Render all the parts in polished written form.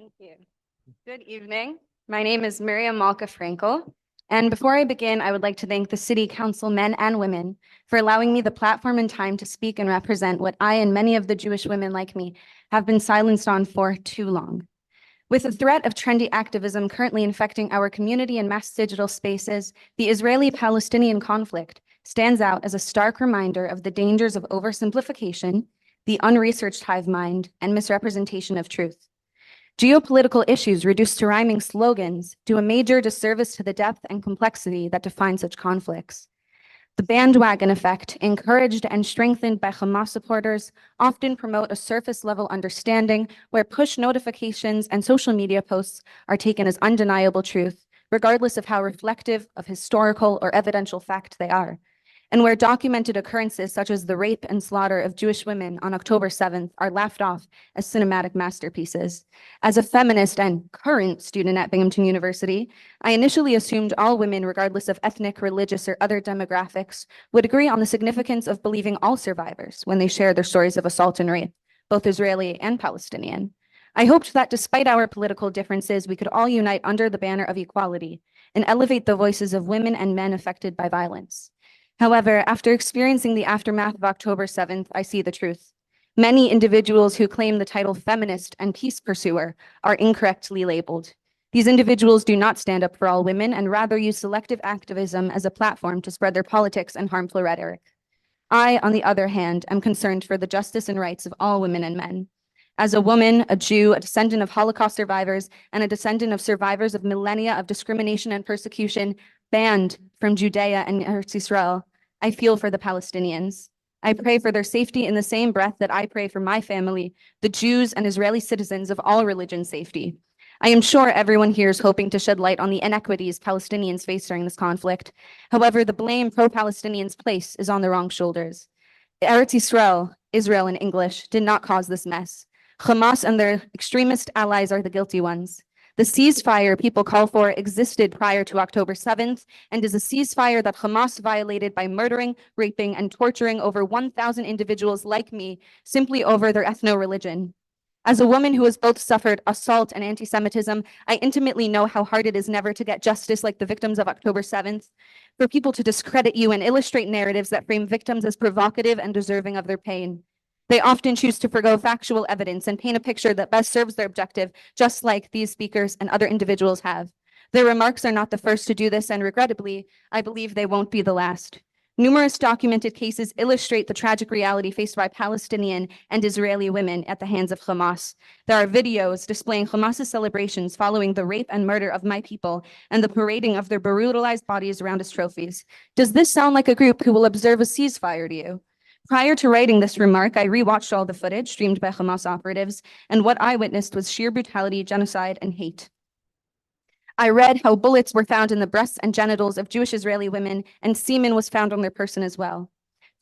Thank you. Good evening. My name is Miriam Malka Frankel. And before I begin, I would like to thank the City Council men and women for allowing me the platform and time to speak and represent what I and many of the Jewish women like me have been silenced on for too long. With the threat of trendy activism currently infecting our community and mass digital spaces, the Israeli-Palestinian conflict stands out as a stark reminder of the dangers of oversimplification, the unresearched hive mind, and misrepresentation of truth. Geopolitical issues reduced to rhyming slogans do a major disservice to the depth and complexity that define such conflicts. The bandwagon effect, encouraged and strengthened by Hamas supporters, often promote a surface-level understanding where push notifications and social media posts are taken as undeniable truth, regardless of how reflective of historical or evidential fact they are, and where documented occurrences such as the rape and slaughter of Jewish women on October 7th are laughed off as cinematic masterpieces. As a feminist and current student at Binghamton University, I initially assumed all women, regardless of ethnic, religious, or other demographics, would agree on the significance of believing all survivors when they share their stories of assault and rape, both Israeli and Palestinian. I hoped that despite our political differences, we could all unite under the banner of equality and elevate the voices of women and men affected by violence. However, after experiencing the aftermath of October 7th, I see the truth. Many individuals who claim the title feminist and peace pursuer are incorrectly labeled. These individuals do not stand up for all women and rather use selective activism as a platform to spread their politics and harmful rhetoric. I, on the other hand, am concerned for the justice and rights of all women and men. As a woman, a Jew, a descendant of Holocaust survivors, and a descendant of survivors of millennia of discrimination and persecution banned from Judea and Eretz Yisrael, I feel for the Palestinians. I pray for their safety in the same breath that I pray for my family, the Jews and Israeli citizens of all religions' safety. I am sure everyone here is hoping to shed light on the inequities Palestinians face during this conflict. However, the blame pro-Palestinians place is on the wrong shoulders. Eretz Yisrael, Israel in English, did not cause this mess. Hamas and their extremist allies are the guilty ones. The ceasefire people call for existed prior to October 7th and is a ceasefire that Hamas violated by murdering, raping, and torturing over 1,000 individuals like me simply over their ethno-religion. As a woman who has both suffered assault and anti-Semitism, I intimately know how hard it is never to get justice like the victims of October 7th, for people to discredit you and illustrate narratives that frame victims as provocative and deserving of their pain. They often choose to forgo factual evidence and paint a picture that best serves their objective, just like these speakers and other individuals have. Their remarks are not the first to do this, and regrettably, I believe they won't be the last. Numerous documented cases illustrate the tragic reality faced by Palestinian and Israeli women at the hands of Hamas. There are videos displaying Hamas's celebrations following the rape and murder of my people and the parading of their brutalized bodies around as trophies. Does this sound like a group who will observe a ceasefire to you? Prior to writing this remark, I rewatched all the footage streamed by Hamas operatives, and what I witnessed was sheer brutality, genocide, and hate. I read how bullets were found in the breasts and genitals of Jewish Israeli women, and semen was found on their person as well.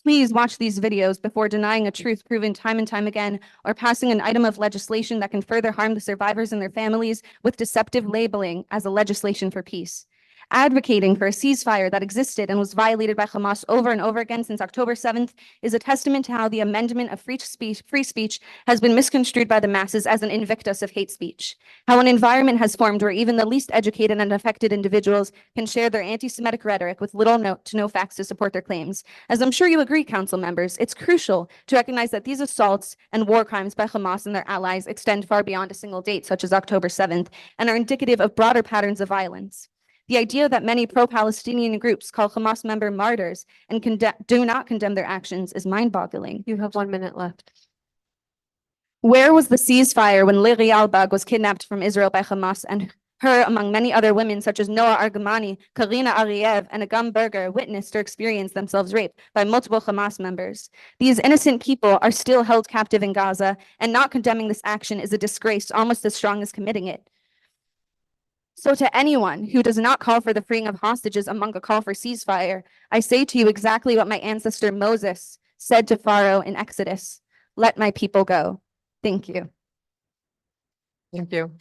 Please watch these videos before denying a truth proven time and time again, or passing an item of legislation that can further harm the survivors and their families with deceptive labeling as a legislation for peace. Advocating for a ceasefire that existed and was violated by Hamas over and over again since October 7th is a testament to how the amendment of free speech has been misconstrued by the masses as an invictus of hate speech. How an environment has formed where even the least educated and affected individuals can share their anti-Semitic rhetoric with little to no facts to support their claims. As I'm sure you agree, council members, it's crucial to recognize that these assaults and war crimes by Hamas and their allies extend far beyond a single date, such as October 7th, and are indicative of broader patterns of violence. The idea that many pro-Palestinian groups call Hamas member martyrs and do not condemn their actions is mind-boggling. You have 1 minute left. Where was the ceasefire when Liri Albag was kidnapped from Israel by Hamas and her, among many other women such as Noah Argamani, Karina Ariev, and Agam Berger, witnessed or experienced themselves raped by multiple Hamas members? These innocent people are still held captive in Gaza, and not condemning this action is a disgrace almost as strong as committing it. So to anyone who does not call for the freeing of hostages among a call for ceasefire, I say to you exactly what my ancestor Moses said to Pharaoh in Exodus: "Let my people go." Thank you. Thank you.